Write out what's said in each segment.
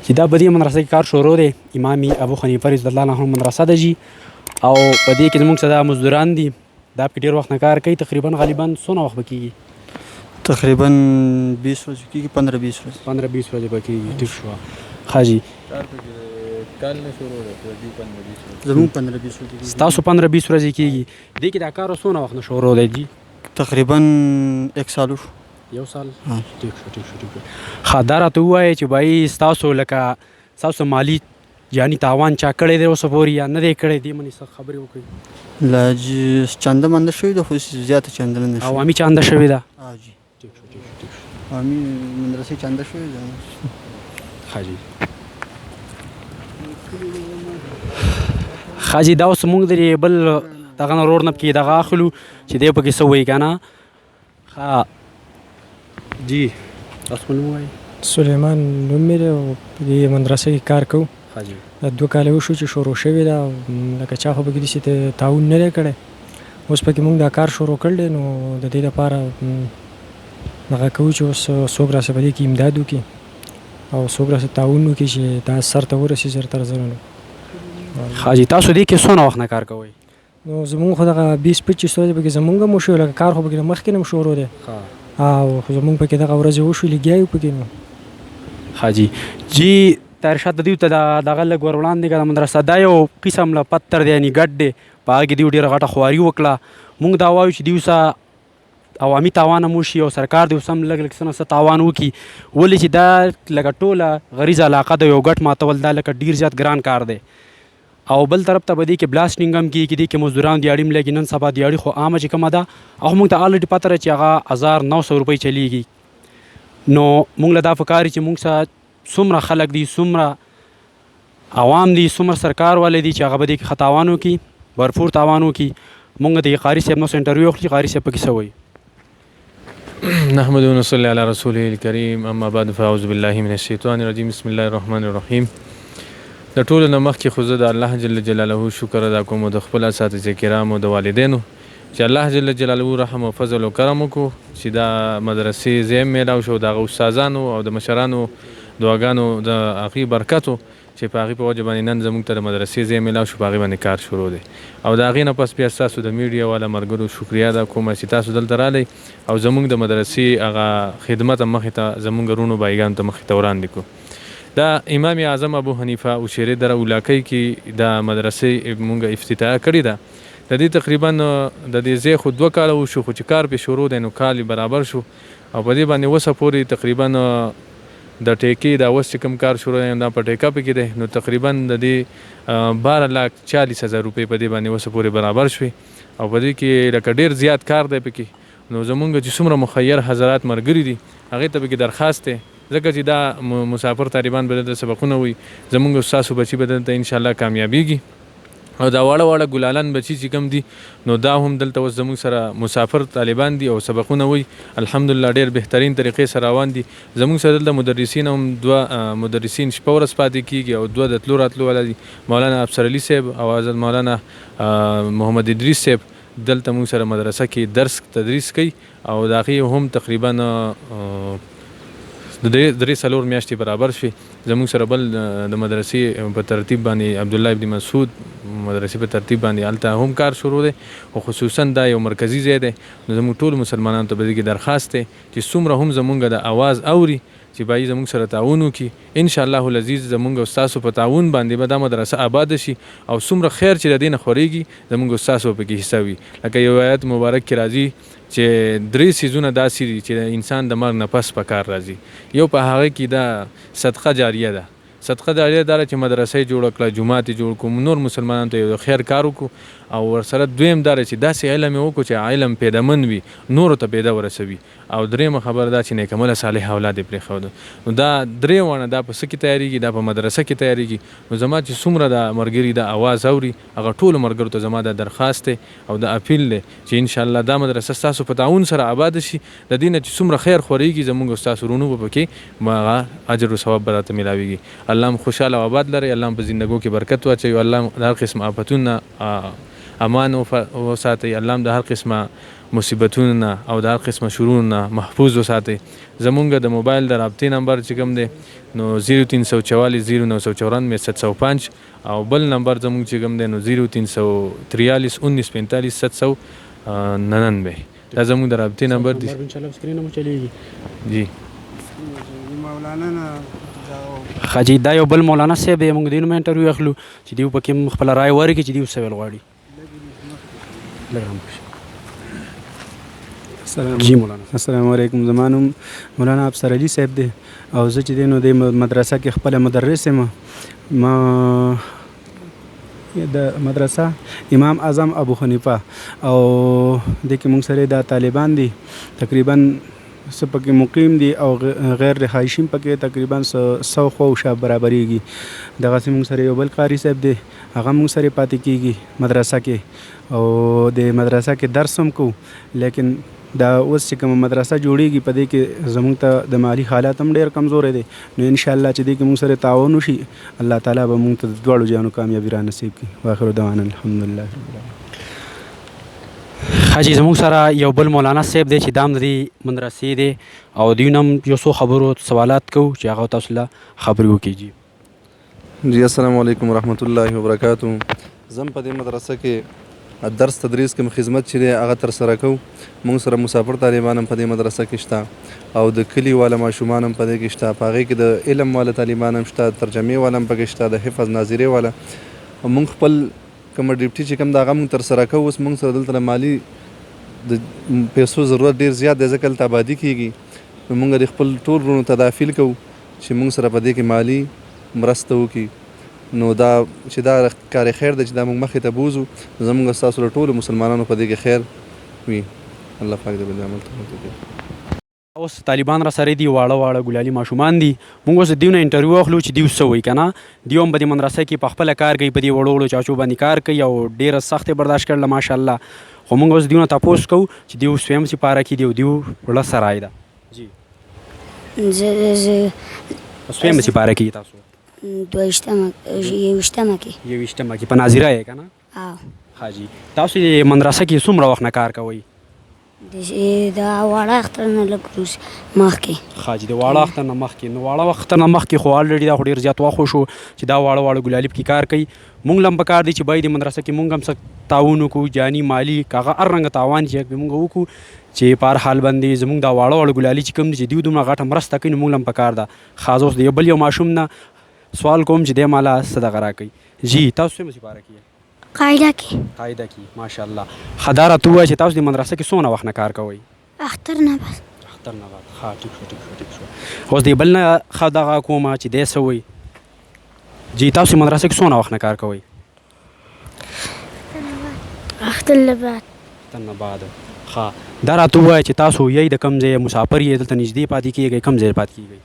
چې دا په دې مدرسه کې کار شروع دی. امام ابو حنیفه رضی الله عنه مدرسه ده جي، او په دې کې زموږ څه مزدوران دي دا پکې ډېر وخت نه کار کوي. تقریبا غالبا څونه وخت به کېږي؟ تقریبا 20 ورځې کېږي، 15-20 ورځې. 15-20 ورځې به کېږي. ټیک شو. ښه جي. کال نه شروع دی خو دوی 15-20 ورځې. زموږ 15-20 ورځې کېږي. ستاسو 15-20 ورځې کېږي. دې کې دا کار څونه وخت نه شروع دی جي؟ تقریبا 1 سال وشو. 1 سال. ټیک شو. ښه، دا راته ووایه چې بھائی ستاسو لکه ستاسو مالي یعنې تاوان چا کړی دی اوسه پورې یا نه دی کړی؟ دې باندې څه خبرې وکړئ. لا چنده منده شوې ده خو زیاته چنده نه شوې. عوامي چنده شوې ده؟ جی. ټیک شو. عوامي مدرسې چنده شوې ده. ښه جي. ښه جي، دا اوس موږ د بل دغه نه رور نه پکې دغه اخلو چې دی پکې څه وایي که نه. ښه جي، تاسو خپل نوم وایئ؟ سلیمان نوم مې دی او په دې مدرسه کې کار کوو. ښه جي. دا 2 کاله وشو چې شروع شوې ده. لکه چا خو پکې داسې تعاون نه دی کړی. اوس پکې موږ دا کار شروع کړی دی، نو د دې لپاره دغه کوو چې اوس څوک راسره په دې کې امداد وکړي او څوک راسره تعاون وکړي چې دا سر ته ورسي زر تر زره. ښه جي، تاسو دې کې څونه وخت نه کار کوئ؟ نو زمونږ خو دغه 20-25 ورځې پکې زمونږ هم وشو، لکه کار خو پکې مخکې نه هم شروع دی او زمونږ پکې دغه ورځې وشو، لګیا یو پکې. نو ښه جي. جي ترشا د دوی ته دغه لږ ور وړاندې کړه مدرسه دا یو قسم له پتر دی، یعنې ګډ دی. په هغه کې دوی ډېره غټه خواري وکړه. موږ دا وایو چې دوی څه عوامي تاوان هم وشي او سرکار دې اوس هم لږ څه نه څه تاوان وکړي، ولې چې دا لکه ټوله غریزه علاقه د یو ګټ ماتول دا لکه ډېر زیات ګران کار دی. او بل طرف ته به دې کې بلاسټینګ هم کېږي، دې کې مزدوران دیاړي هم لګي. نن سبا دیاړي خو عامه چې کومه ده هغه موږ ته الریډي پته ده چې هغه 1900 روپۍ چلیږي. نو موږ له دا پکار چې موږ سره څومره خلک دي، څومره عوام دي، څومره سرکار والے دي چې هغه به دې کې ښه تاوان وکړي، بھرپور تاوان وکړي. موږ د قاري صاحب نه انټرویو اخلي، قاري صاحب پکې څه وایي. نحمده ونصلي علی رسوله الکریم، اما بعد فاعوذ بالله من الشیطان الرجیم، بسم الله الرحمن الرحیم. د ټولو نه مخکې خو زه د الله جل جلاله شکر ادا کوم او د خپل اساتذه کرامو د والدینو چې الله جل جلاله رحم او فضل او کرم وکړو چې دا مدرسې زیم میلاو شو، دغه استادانو او د مشرانو دعاګانو د هغې برکتو چې په هغې په وجه باندې نن زموږ ته د مدرسې ځای میلاو شو، په هغې باندې کار شروع دی. او د هغې نه پس بیا ستاسو د میډیا والا ملګرو شکریه ادا کوم چې تاسو دلته رالی او زموږ د مدرسې هغه خدمت مخې ته زموږ رونو بایګانو ته مخې ته وړاندې کړو. دا امام اعظم ابو حنیفه اوشیرې دره اولاکۍ کې دا مدرسې مونږ افتتاح کړې ده. د دې تقریبا د دې ځای خو 2 کاله وشو، خو چې کار پې شروع دی نو کال برابر شو او په دې باندې اوسه پورې تقریبا د ټیکې دا اوس چې کوم کار شروع دی دا په ټیکه پکې دی، نو تقریبا د دې 12,40,000 روپۍ په دې باندې اوسه پورې برابر شوې او په دې کې لکه ډېر زیات کار دی پکې. نو زمونږ چې څومره مخیر حضرات ملګري دي هغې ته پکې درخواست دی، ځکه چې دا مسافر طالبان به دلته سبقونه وي، زمونږ ستاسو بچي به دلته انشاءالله کامیابیږي او دا واړه واړه ګلالان بچي چې کوم دي نو دا هم دلته اوس زموږ سره مسافر طالبان دي او سبقونه وي. الحمدلله ډېر بهترین طریقې سره روان دي. زموږ سره دلته مدرسین هم 2 مدرسین شپه ورځ پاتې کېږي او 2 د تلو راتلو والا دي، مولانا افسر علي صاحب او حضرت مولانا محمد ادریس صاحب دلته موږ سره مدرسه کې درس تدریس کوي او د هغې هم تقریبا د 3-4 میاشتې برابر شوې. زموږ سره بل د مدرسې په ترتیب باندې عبدالله ابن مسعود مدرسې په ترتیب باندې هلته هم کار شروع دی او خصوصا دا یو مرکزي ځای دی. نو زموږ ټولو مسلمانانو ته به دې کې درخواست دی چې څومره هم زموږ د اواز اوري چې بایي زموږ سره تعاون وکړي. انشاءالله العزیز زموږ او ستاسو په تعاون باندې به دا مدرسه آباده شي او څومره خیر چې د دې نه خورېږي زموږ او ستاسو پکې حصه وي. لکه یو آیت مبارک کې راځي چې 3 څیزونه داسې دي چې د انسان د مرګ نه پس په کار راځي. یو په هغه کې دا صدقه جاریه ده. صدقه جاریه دا چې مدرسې جوړ کړه، جومات جوړ کړو، نور مسلمانانو ته یو خیر کار وکړو او ورسره دویم دا چې داسې علم یې وکړو چې علم پیدامن وي، نورو ته پیدا ورسوي. او درېیمه خبره دا چې نیکمله صالح اولاد یې پرېښوده. نو دا 3 وانه دا په څه کې تیارېږي؟ دا په مدرسه کې تیارېږي. نو زما چې څومره د ملګري د اواز اوري هغه ټولو ملګرو ته زما د درخواست دی او د اپیل دی چې انشاءالله دا مدرسه ستاسو په تعاون سره آباده شي. د دې نه چې څومره خیر خورېږي زموږ او ستاسو رونو به پکې هغه اجر او ثواب به راته میلاویږي. الله هم خوشحاله او آباد لري، الله هم په زندګو کې برکت واچوي، الله د هر قسم آفتونه امان وساتي، الله هم د هر قسمه مصیبتونو نه او د هر قسمه شرونو نه محفوظ وساتئ. زمونږ د موبایل د رابطې نمبر چې کوم دی نو 0344 0994 705 او بل نمبر زمونږ چې کوم دی نو 0343 1945 799 دا زمونږ د رابطې نمبر دی. جی حاجي دا یو بل مولانا صاحب دی، موږ د نوم انټرویو اخلو چې دیو پکې خپل رائے ورکړي چې دیو څه ویل غواړي. جی مولانا السلام علیکم. زما نوم مولانا افسر علي صاحب دی او زه چې دی نو د مدرسه کې خپله مدرس یم. ما د مدرسه امام اعظم ابو حنیفه او د کې موږ سره دا طالبان دي تقریبا څه پکې مقیم دي او غیر رهایشي پکې تقریبا 100 خو شاب برابرېږي. دغسې موږ سره یو بل قاري صاحب دی، هغه موږ سره پاتې کېږي مدرسه کې او د مدرسه کې درس هم کوو. لیکن دا اوس چې کومه مدرسه جوړیږي په دې کې زموږ ته د مالی حالات هم ډېر کمزوری دی، نو انشاءالله چې دې کې موږ سره تعاون وشي الله تعالی به موږ ته د دواړو جانو کامیابي را نصیب کړي. واخر دعوانا الحمدلله رب العالمین. حاجي زموږ سره یو بل مولانا صاحب دی چې دام د دې مدرسې دی او دوی هم یو څو خبرو سوالات کوو چې هغه تاسو له خبرې وکړي. جی السلام علیکم ورحمۃ اللہ وبرکاتہ. زم په دې مدرسه کې درس تدریس کوم خدمت چې دی هغه ترسره کوو. موږ سره مسافر طالبان هم په دې مدرسه کې شته او د کلي والا ماشومان هم په دې کې شته. په هغې کې د علم والا طالبان هم شته، ترجمې والا هم پکې شته، د حفظ ناظرې والا. موږ خپل کومه ډیوټي چې کوم د هغه موږ ترسره کوو. اوس موږ سره دلته مالي د پیسو ضرورت ډېر زیات دی ځکه هلته آبادي کېږي. نو موږ د خپل ټول وروڼو تدافیل کوو چې موږ سره په دې کې مالي مرسته وکړي. نو دا چې دا کار خیر دی چې دا موږ مخې ته بوځو، زموږ ستاسو له ټولو مسلمانانو په دې کې خیر وي. الله پاک دې باندې عمل توفیق وکړي. اوس طالبان را سره دي، واړه واړه ګلالي ماشومان دي. موږ اوس دیو نه انټرویو اخلو چې دیو څه وایي که نه. دیو هم په دې مدرسه کې په خپله کار کوي، په دې وړو وړو چاچو باندې کار کوي او ډېره سخت برداشت کړله ماشاءالله. خو موږ اوس دیو نه تپوس کوو چې دیو سویم سپاره کې دی او دیو وړه سرای ده. جی سویم سپاره کې تاسو یویشتمه کې په ناظره یې که نه؟ حاجي تاسو د مدرسه کې څومره وخت نه کار کوئ؟ د واړه اختر نه لږ مخکې. حاجي د واړه اختر نه مخکې. نو واړه اختر نه مخکې خو الریډي دا خو ډېر زیات وخت وشو چې دا واړه واړه ګلالي پکې کار کوي. موږ له هم پکار دی چې باید د مدرسه کې موږ هم څه تعاون وکړو، جاني مالي که هغه هر رنګه تاوان چې موږ وکړو چې په هر حال باندې زموږ دا واړه واړه ګلالي چې کوم دي چې دوی دومره غټه مرسته کوي نو موږ له هم پکار ده. خاص اوس د یو بل یو ماشوم نه سوال کوم چې دی مالا څه دغه راکوي. جی تاسو څومره سپاره کې قاعده کې ماشاءالله. ښه دا راته ووایه چې تاسو د مدرسه کې څومره وخت نه کار کوئ؟ اختر نه بعد. ښه ټیک شو. اوس د بل نه ښه دغه کومه چې دی څه وایي. جی تاسو مدرسه کې څومره وخت نه کار کوئ؟ اختر نه بعد. ښه دا راته ووایه چې تاسو یی د کوم ځای مسافر یې دلته نږدې پاتې کېږئ، کوم ځای پاتې کېږئ؟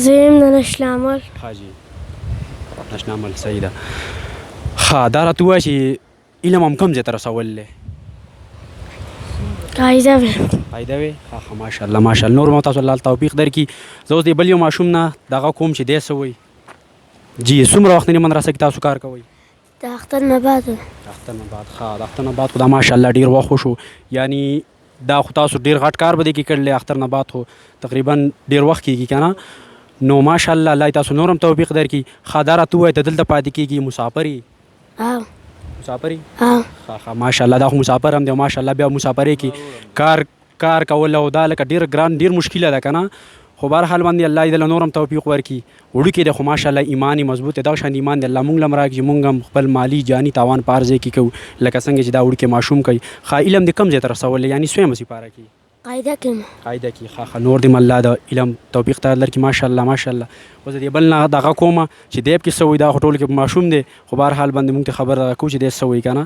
زه یم د نشلامل. حاجي نشلامل صحیح ده. ښه دا راته ووایه چې علم هم کوم ځای ته رسول دی؟ قاعده وې. ښه ماشاءالله. نور مو تاسو الله توفیق درکړي. زه اوس د بل یو ماشوم نه دغه کوم چې دی څه وایي. جی څومره وخت نه مدرسه کې تاسو کار کوئ؟ د اختر نه بعد. ښه د اختر نه بعد خو دا ماشاءالله ډېر وخت وشو. یعنی دا خو تاسو ډېر غټ کار به دې کې کړلی. اختر نه بعد خو تقریبا ډېر وخت کېږي که نه. نو ماشاءالله الله تاسو نور هم توفیق درکړي. ښه دا راته ووایه ته دلته پاتې کېږي مسافر یې؟ مسافر یې؟ ښه ماشاءالله دا خو مسافر هم دی ماشاءالله. بیا مسافرۍ کې کار کول او دا لکه ډېر ګران ډېر مشکله ده که نه. خو به هر حال باندې الله دې له نور هم توفیق ورکړي. وړوکی دی خو ماشاءالله ایمان یې مضبوط دی. دغه شان ایمان دی الله موږ له هم راکړي چې موږ هم خپل مالي جاني تاوان په هر ځای کې کوو لکه څنګه چې دا وړوکی ماشوم کوي. ښه علم دې کوم ځای ته رسولی یعنې سویمه سپاره کې؟ قاعده کې. ښه نور دې الله د علم توفیق ته درکړي ماشاءالله. اوس د بل نه دغه کومه چې دی پکې څه وایي دا خو ټولو کې ماشوم دی خو به هر حال باندې موږ ته خبر دغه کوو چې دی څه وایي که نه.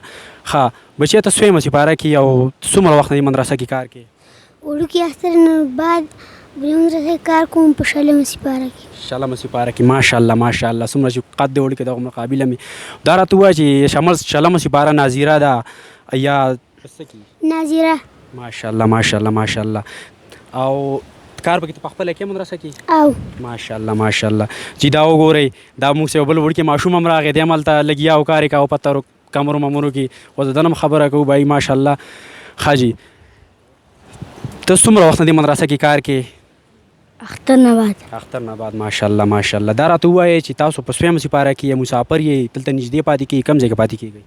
ښه بچیه ته سویمه سپاره کې او څومره وخت نه مدرسه کې کار کوې؟ وړوکي اختر نه بعد مدرسه کار کوم په شلمه سپاره کې. ماشاءالله. څومره چې قد دی وړوکی دغه مقابله مې دا راته ووایه چې شلمه سپاره ناظره ده یا ناظره؟ ماشاءالله. او کار پکې ته په خپله کې مدرسه کې؟ ماشاءالله. چې دا وګورئ دا موږ سره یو بل وړوکی ماشوم هم راغی دی هم هلته لګیا او کار یې کاوه په کمرو ممرو کې. اوس د ده نه هم خبره کوو بای ماشاءالله. ښه جي ته څومره وخت نه دې مدرسه کې کار کې اختر نه بعد اختر نه بعد ماشاءالله ماشاءالله دا راته ووایې چې تاسو په سویمه سپاره کې یې مسافر یې دلته نږدې پاتې کېږي کوم ځای کې پاتې کېږئ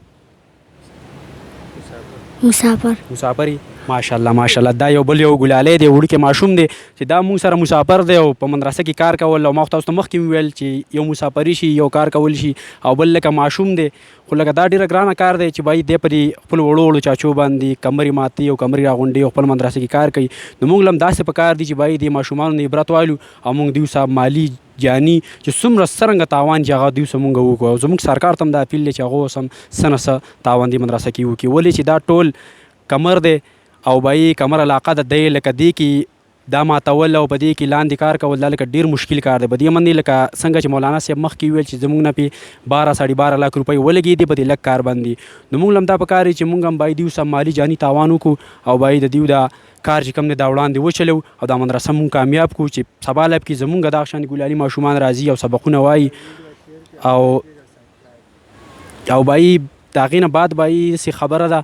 مسافر یې ماشاءالله ماشاءالله دا یو بل یو ګلالی دی وړوکی ماشوم دی چې دا موږ سره مسافر دی او په مدرسه کې کار کول او ما خو تاسو ته مخکې وویل چې یو مسافري شي یو کار کول شي او بل لکه ماشوم دی خو لکه دا ډېره ګرانه کار دی چې بای دی په دې خپل وړو وړو چاچو باندې کمرې ماتې او کمرې راغونډې او خپل مدرسه کې کار کوي نو موږ هم داسې په کار دي چې بای دې ماشومانو نه عبرت والو او موږ دیو صاحب مالي جاني چې څومره څرنګه تاوان چې هغه دیو څه موږ وکړو او زموږ سرکار ته هم دا اپیل دی چې هغه اوس هم څه نه څه تاوان دې مدرسه کې وکړي ولې چې دا ټول کمر دی او بای کمر علاقه د دی لکه دی کې دا ماتول او په دې کې لاندې کار کول دا لکه ډېر مشکل کار دی په دې باندې لکه څنګه چې مولانا صاحب مخکې وویل چې زموږ نه پې 12 لک روپۍ ولګېدې په دې لږ کار باندې نو موږ هم دا پکار چې موږ هم باید دیو سم مالي جاني تاوان وکړو او باید د دیو دا کار چې کوم دی دا وړاندې وچلو او دا مدرسه مونږ کامیاب کړو چې سبا لب کې زمونږ دغه شان ګلالي ماشومان راځي او سبقونه وایي او بای د هغې نه بعد بای داسې خبره ده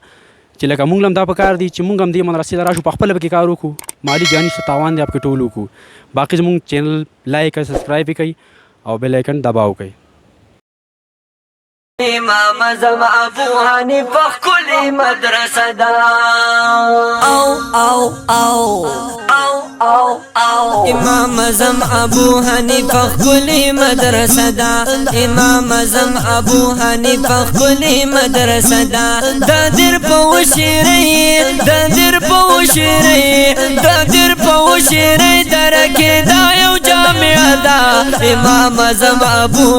چې لکه مونږ هم دا پکار دي چې مونږ هم دې مدرسې ته راشو په خپله پکې کار وکړو مالي جاني څه تاوان دی پکې ټول وکړو باقي زمونږ چینل لایک سبسکرایب یې کوئ او بیل آیکن دباو کوئ امام اعظم ابو حنیفه ښکلې مدرسه ده امام اعظم ابو حنیفه ښکلې مدرسه ده امام اعظم ابو حنیفه ښکلې مدرسه ده د دیر په وشیرۍ د دیر په وشیرۍ د دیر په وشیرۍ درکې دا یو جامعه ده امام اعظم ابو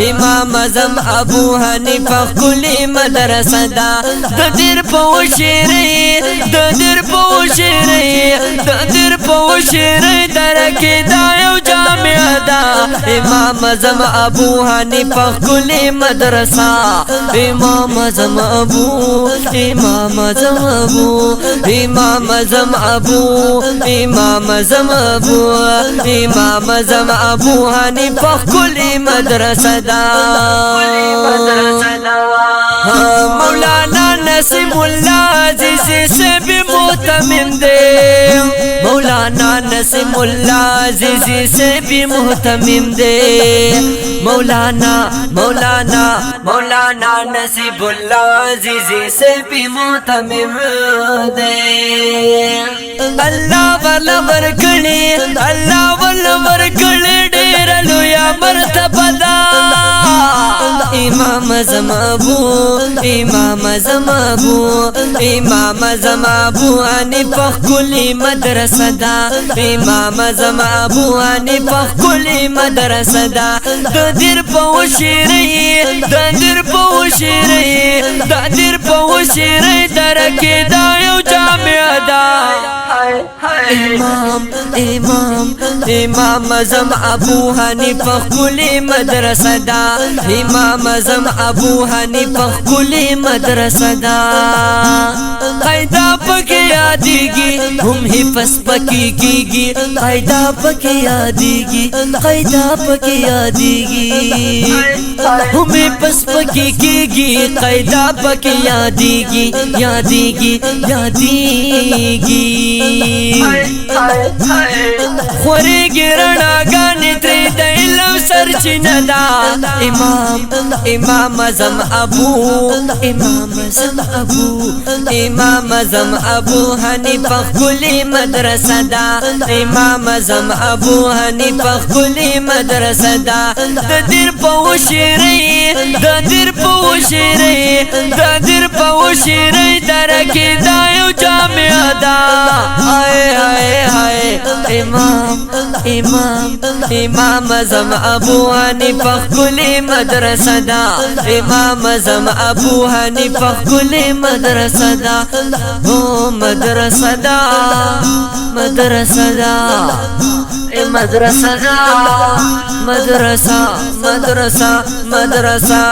امام اعظم ابو حنیفه ښکلې مدرسه ده د دیر په وشیرۍ د دیر په وشیرۍ د دیر په وشیرۍ درکې دا یو جامعه ده امام اعظم ابو حنیفه ښکلې مدرسه امام اعظم ابو امام اعظم ابو امام اعظم ابو امام اعظم ابو امام اعظم ابو حنیفه ښکلې مدرسه ده مولانا نسیم الله عزیزی سے بھی محتمم دے مولانا نسیم اللہ عزیزی سے بھی محتمم دے مولانا نسیم اللہ عزیزی سے بھی محتمم دے اللہ والا ورکڑی ډیر لویا مرتبه دا امام اعظم ابو امام اعظم ابو امام اعظم ابو حنیفه ښکلې مدرسه ده امام اعظم ابو حنیفه ښکلې مدرسه ده د دیر په وشیرۍ د دیر په وشیرۍ د دیر په وشیرۍ درکې دا یو جامعه ده امام اعظم ابو حنیفه ښکلې مدرسه ده امام اعظم ابو حنیفه ښکلې مدرسه ده قاعده پکې یادېږي هم حفظ پکې کېږي قاعده پکې یادېږي قاعده پکې یادېږي هم حفظ پکې کېږي قاعده پکې یادېږي خورېږي رڼاګانې ترې د علم سرچینه ده امام اعظم ابو امام اعظم ابو حنیفه ښکلې مدرسه ده امام اعظم ابو حنیفه ښکلې مدرسه ده د دیر په وشیرۍ د دیر په وشیرۍ د دیر په وشیرۍ درکې دا یو جامعه ده امام اعظم ابو حنیفه ښکلې مدرسه ده امام اعظم ابو حنیفه ښکلې مدرسه ده مدرسه ده مدرسه ده مدرسه ده مدرسه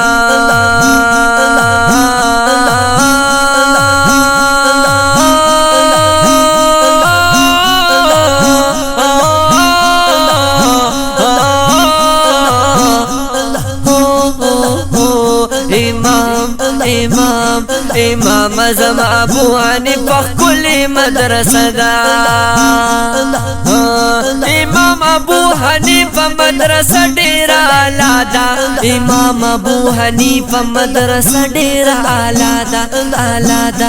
امام اعظم ابو حنیفه ښکلې مدرسه ده امام ابو حنیفه مدرسه ډېره اعلی ده امام ابو حنیفه مدرسه ډېره اعلی ده